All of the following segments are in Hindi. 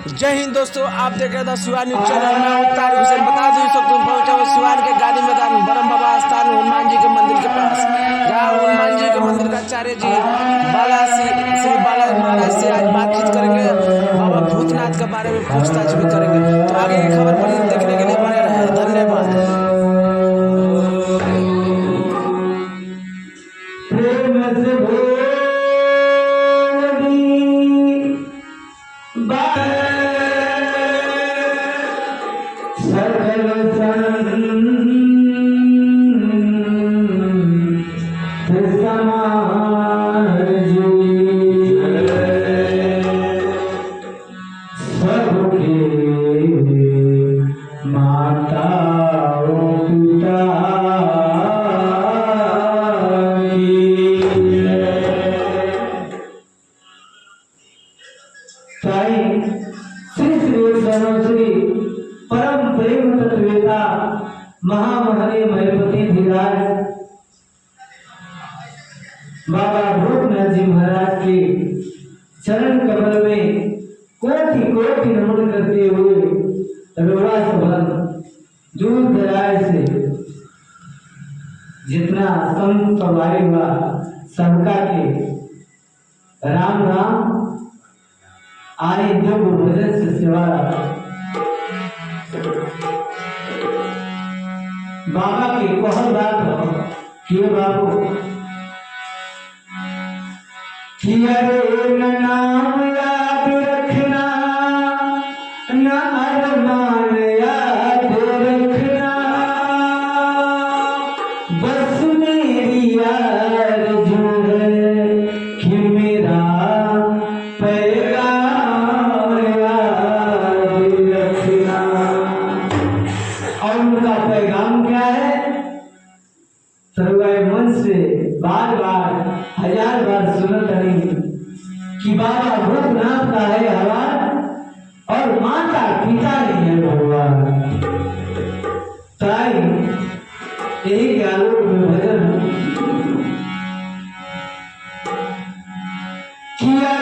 जय हिंद दोस्तों, आप देख रहे थे सिवान न्यूज चैनल में। उत्तर हुसैन बता दें सब तुम पहुंचा हो सिवान के गांधी मैदान ब्रह्म बाबा स्थान हनुमान जी के मंदिर के पास, जहां हनुमान जी के मंदिर का आचार्य जी श्री बाला महाराज से आज बातचीत करेंगे। बाबा भूतनाथ के बारे में पूछताछ भी करेंगे। तो आगे की खबर पर देखने के लिए बने रहे। धन्यवाद। श्री परम प्रेम तत्वेता महामहनीय महपति धीराज बाबा भूतनाथ जी महाराज के चरण कमल में कोटि कोटि नमन करते हुए रोड़ा सभन दूर दराज से जितना संत सवारी हुआ सबका के राम राम आए जो भजन से सेवा। बाबा की कहल बात कि बाबू नाम याद रखना न अरमान याद रखना, बस मेरी यार जो है कि मेरा पैगाम याद रखना। और उनका पैगाम क्या है? सर्वाय मन से बार बार हजार बार सुनत नहीं कि बाबा भूतनाथ का है हवार और माता पिता नहीं है भगवान। ताई यही आलोक में भजन किया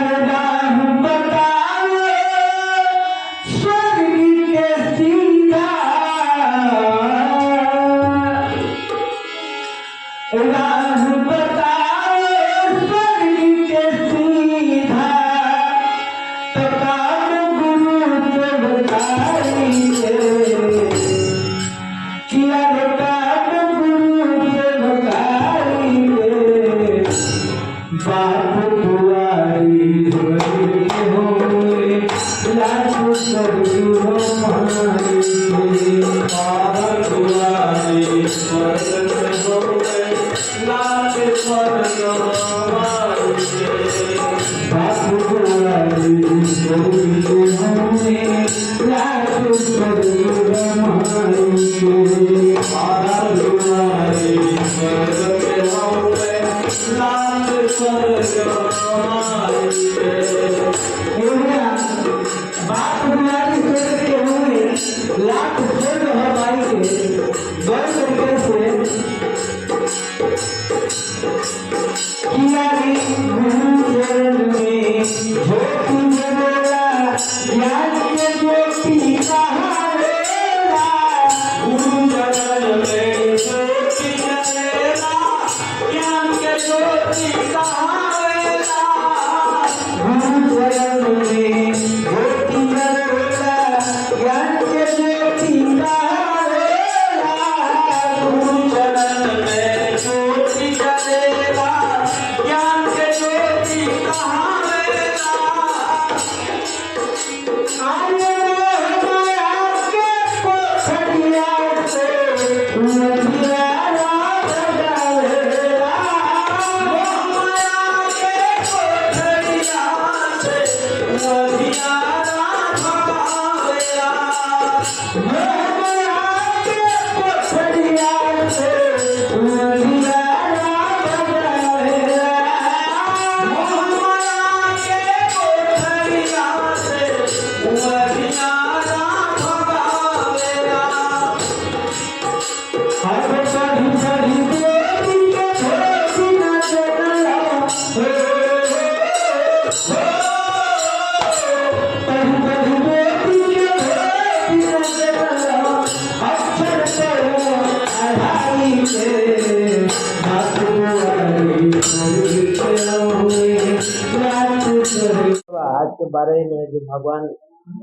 के बारे में जो भगवान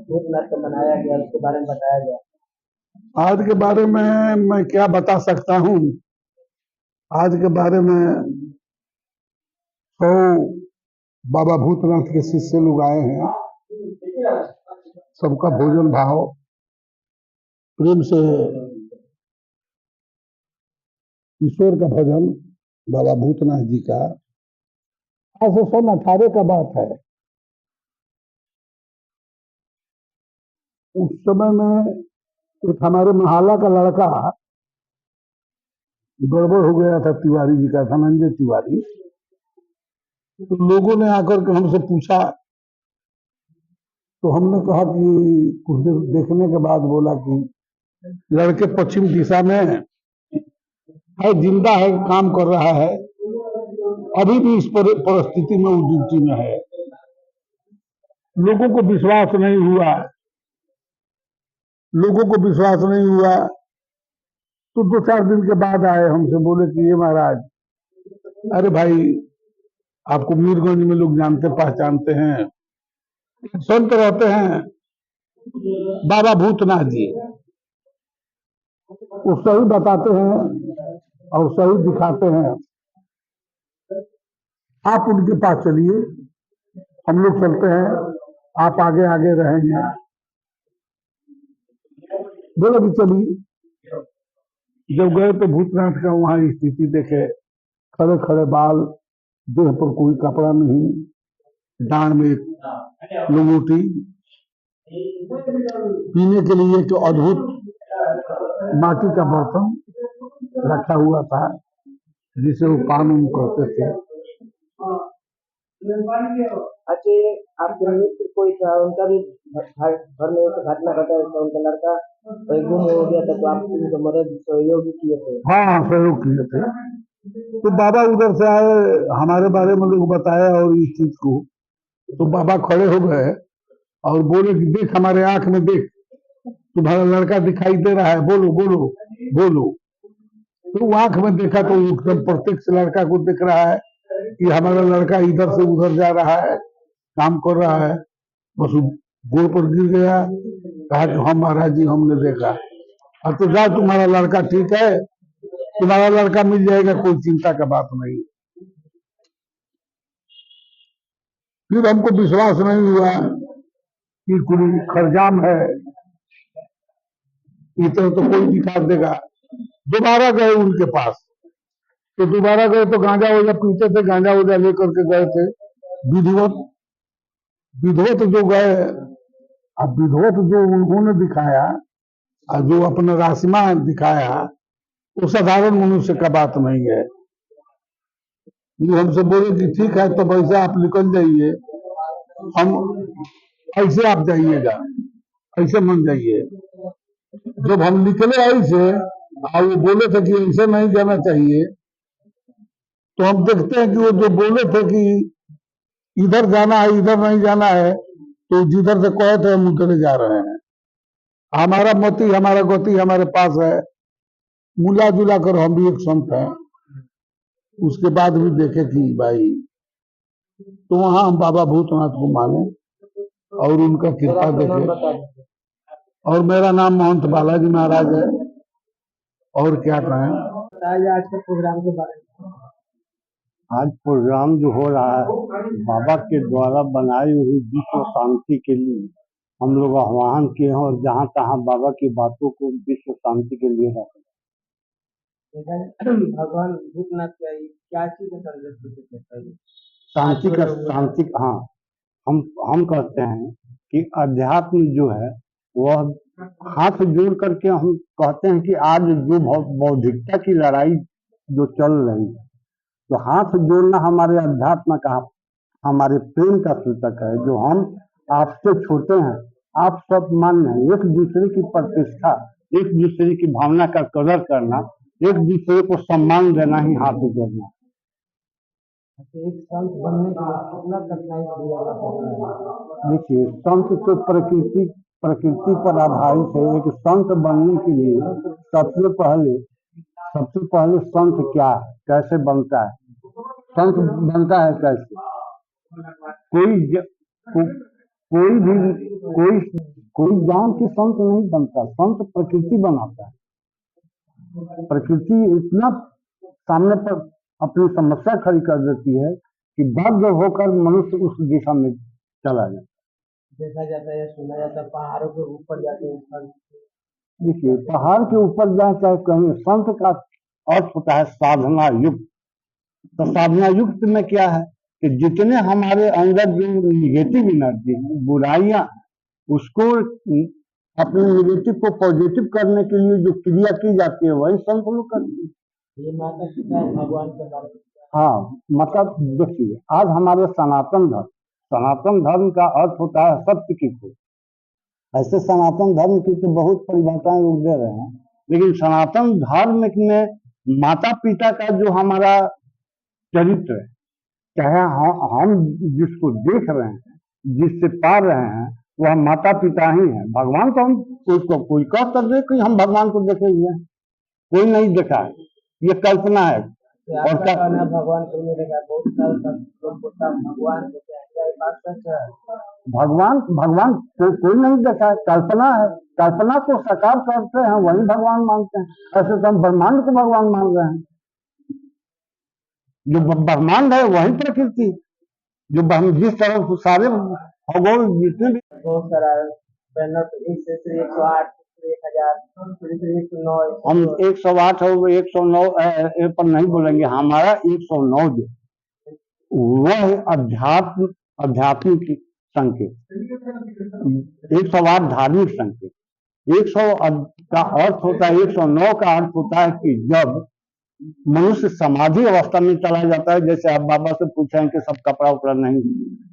भूतनाथ का बनाया गया उसके बारे में बताया गया। आज के बारे में मैं क्या बता सकता हूँ। आज के बारे में 100 बाबा भूतनाथ के शिष्य लोग आए हैं। सबका भोजन भाव प्रेम से ईश्वर का भजन बाबा भूतनाथ जी का आज से 18 का बात है। उस समय में एक हमारे महाला का लड़का गड़बड़ हो गया था, तिवारी जी का, धनंजय तिवारी। तो लोगों ने आकर के हमसे पूछा, तो हमने कहा कि कुछ देर देखने के बाद बोला कि लड़के पश्चिम दिशा में है, जिंदा है, काम कर रहा है, अभी भी इस परिस्थिति में उस ड्यूटी में है। लोगों को विश्वास नहीं हुआ, तो 2-4 दिन के बाद आए हमसे, बोले कि ये महाराज, अरे भाई आपको मीरगंज में लोग जानते पहचानते हैं, संत रहते हैं बाबा भूतनाथ जी, वो सही बताते हैं और सही दिखाते हैं, आप उनके पास चलिए, हम लोग चलते हैं, आप आगे आगे रहेंगे। बोले कि चलिए। जब गए तो भूतनाथ का वहां स्थिति देखे, खड़े खड़े बाल, देह पर कोई कपड़ा नहीं, डांड में एक लंगोटी, पीने के लिए तो अद्भुत माटी का बर्तन रखा हुआ था जिसे वो पान करते थे। अच्छा, आपके मित्र कोई था, उनका भी घर में एक घटना घटा था, उनका लड़का गुम हो गया था, तो आप उनको मदद सहयोग किए थे। हाँ, सहयोग किए थे। तो बाबा उधर से आए, हमारे बारे में लोग बताया और इस चीज को, तो बाबा खड़े हो गए और बोले कि देख हमारे आंख में देख, तुम्हारा लड़का दिखाई दे रहा है, बोलो बोलो बोलो। तो आंख में देखा तो एकदम प्रत्यक्ष लड़का को दिख रहा है कि हमारा लड़का इधर से उधर जा रहा है, काम कर रहा है। बस गोड़ पर गिर गया, कहा कि हम महाराज जी हमने देखा। अब तो जाओ, तुम्हारा लड़का ठीक है, तुम्हारा लड़का मिल जाएगा, कोई चिंता का बात नहीं। फिर हमको विश्वास नहीं हुआ कि कोई खरजाम है, इतना तो कोई दिखा देगा। दोबारा गए उनके पास, तो दोबारा गए तो गांजा वोजा पीते थे, गांजा वोजा लेकर के गए थे। विधवत जो गए, अब विधवत जो उन्होंने दिखाया और जो अपना राशिमा दिखाया, वो साधारण मनुष्य का बात नहीं है। ये हमसे बोले कि ठीक है, तो वैसे आप निकल जाइए, हम ऐसे आप जाइएगा, ऐसे मन जाइए। जब हम निकले ऐसे और वो बोले थे कि ऐसे नहीं जाना चाहिए, तो हम देखते हैं कि वो जो बोले थे कि इधर जाना है, इधर नहीं जाना है, तो जिधर से कहे थे हम उधर जा रहे हैं। हमारा मति, हमारा गति हमारे पास है, मिला जुला कर हम भी एक संत हैं। उसके बाद भी देखे कि भाई, तो वहां हम बाबा भूतनाथ को माने और उनका कृपा देखे। और मेरा नाम महंत बालाजी महाराज है। और क्या कहें। आज के प्रोग्राम के बारे में। आज प्रोग्राम जो हो रहा है, बाबा के द्वारा बनाई हुई विश्व शांति के लिए हम लोग आह्वान किए हैं, और जहाँ तहाँ बाबा की बातों को विश्व शांति के लिए रखें। भगवान भूतनाथ का क्या चीज का संदेश देते हैं? शांति का, हाँ, हम कहते हैं कि अध्यात्म जो है वह हाथ जोड़ करके, हम कहते हैं कि आज जो बौद्धिकता की लड़ाई जो चल रही है, तो हाथ जोड़ना हमारे अध्यात्म का, हमारे प्रेम का सूचक है। जो हम आपसे छोटे हैं, आप सब मान्य हैं, एक दूसरे की प्रतिष्ठा, एक दूसरे की भावना का कदर करना, एक दूसरे को सम्मान देना ही हाथ जोड़ना। एक संत बनने के लिए कितना कठिनाई है? देखिए, संत तो प्रकृति पर आधारित है। एक संत बनने के लिए सबसे पहले संत क्या है, कैसे बनता है? संत बनता है कैसे? कोई भी कोई कोई गांव की संत नहीं बनता, संत प्रकृति बनाता है। प्रकृति इतना सामने पर अपनी समस्या खड़ी कर देती है कि बाध्य होकर मनुष्य उस दिशा में चला जाता है। देखा जाता है या सुना जाता है पहाड़ों के ऊपर जाते हैं संत। देखिए, पहाड़ के ऊपर जाए चाहे कहीं, संत का अर्थ होता है साधना युक्त। तो साधना युक्त में क्या है कि जितने हमारे अंदर जो निगेटिव एनर्जी बुराइयां, उसको अपने निगेटिव को पॉजिटिव करने के लिए जो क्रिया की जाती है वही संत लोग करते हैं। ये माता पिता भगवान के बारे में। हाँ, मतलब देखिए, आज हमारे सनातन धर्म का अर्थ होता है सत्य की खोज। ऐसे सनातन धर्म की तो बहुत परिभाषाएं लोग दे रहे हैं, लेकिन सनातन धर्म में माता पिता का जो हमारा चरित्र है, चाहे हम जिसको देख रहे हैं, जिससे पा रहे हैं, वह माता पिता ही है। भगवान को हम कोई कह कर दे कि हम भगवान को देखे हुए हैं, कोई नहीं देखा है, ये कल्पना है। और भगवान को नहीं देखा, बहुत साल तक लोग बोलता भगवान को क्या ये बात सच है? भगवान कोई नहीं देखा है, कल्पना है। कल्पना को साकार करते हैं वही भगवान मानते हैं। ऐसे तो हम ब्रह्मांड को भगवान मान रहे हैं। जो ब्रह्मांड है वही प्रकृति, जो जिस तरह सारे खगोल जितने भी बहुत सारा 108 1000 109 हम 108 और 109 पर नहीं बोलेंगे। हमारा 109 जो वह आध्यात्मिक संकेत, 108 धार्मिक संकेत, 100 का अर्थ होता है, 109 का अर्थ होता है कि जब मनुष्य समाधि अवस्था में चला जाता है। जैसे आप बाबा से पूछें कि सब कपड़ा उपड़ा नहीं,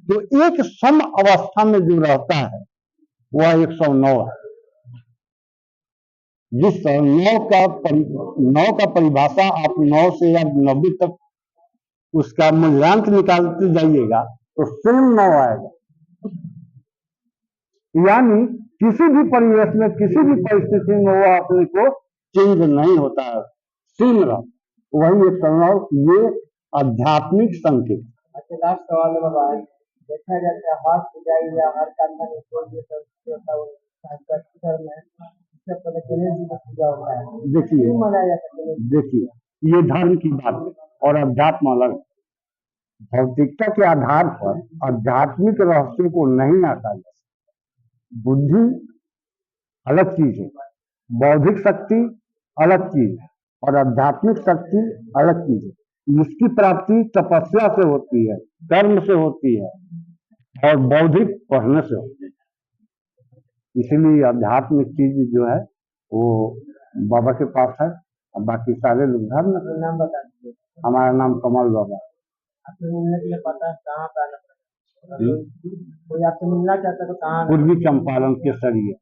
तो एक सम अवस्था में जो रहता है वह 109 है। जिस 9 का परिभाषा आप 9 से या 90 तक उसका मूल्यांक निकालते जाइएगा तो सेम 9 आएगा। यानी किसी भी परिवेश में, किसी भी परिस्थिति में वो अपने को चेंज नहीं होता है, सेम रहा, वही 109। ये आध्यात्मिक संकेत। अच्छा, लास्ट सवाल है बाबा, देखा जाता है हर पूजा या हर काम में कोई भी होता है घर में इससे पहले गणेश जी का पूजा होता है। देखिए, क्यों मनाया जाता है? देखिए, ये धर्म की बात है और अध्यात्म अलग। भौतिकता के आधार पर आध्यात्मिक रहस्यों को नहीं आता जा सकता। बुद्धि अलग चीज है, बौद्धिक शक्ति अलग चीज है और आध्यात्मिक शक्ति अलग चीज है। इसकी प्राप्ति तपस्या से होती है, कर्म से होती है और बौद्धिक पढ़ने से होती है। इसीलिए आध्यात्मिक चीज जो है वो बाबा के पास है और बाकी सारे लोग धर्म। नाम बता दीजिए। हमारा नाम कमल बाबा। आपसे मिलने के लिए पता है कहाँ पे आना पड़ेगा? कोई आपसे मिलना चाहता है तो कहाँ? पूर्वी चंपारण के सरिये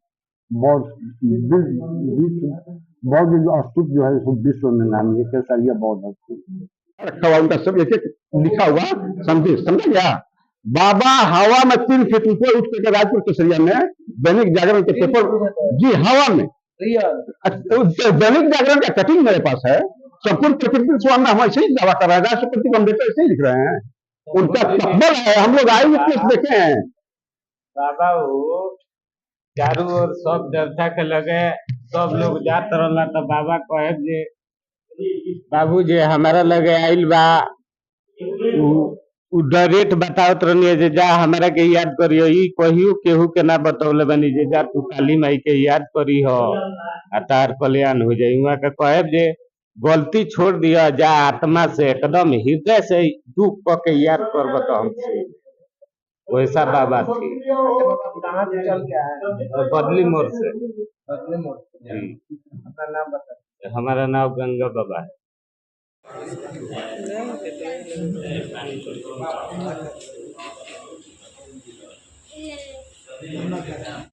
बौद्ध स्तूप जो है विश्व में नाम है केसरिया बौद्ध स्तूप रखा हुआ, उनका सब एक एक लिखा हुआ संदेश, समझ गया। बाबा हवा में 3 फीट ऊपर उठ करके राजपुर केसरिया में दैनिक जागरण के पेपर, जी हवा में, दैनिक जागरण का कटिंग मेरे पास है। संपूर्ण प्रकृति स्वामी हम ऐसे ही दावा कर रहे हैं, राष्ट्रपति अम्बेडकर ऐसे ही लिख रहे हैं, उनका तकबर है, हम लोग आए विटनेस देखे हैं। बाबा वो चारू ओर सब देवता के लगे, सब लोग जात रहला तो बाबा कहे जे बाबू जी हमारा लगे आइल बा, उ डायरेक्ट बतावत रहनी जे जा हमारा के याद करियो, ई कहियो केहू के ना बतौले बनी जे जा तू काली माई के याद करी हो आ तार कल्याण हो जाई। वहां के कहे जे गलती छोड़ दिया, जा आत्मा से एकदम हृदय से दुख क के याद करब तो हमसे वैसा बाबा थी। कहाँ से चल के आए? बदली मोड़ से। बदले मोड़ से। जी, अपना नाम बता। हमारा नाम गंगा बाबा है।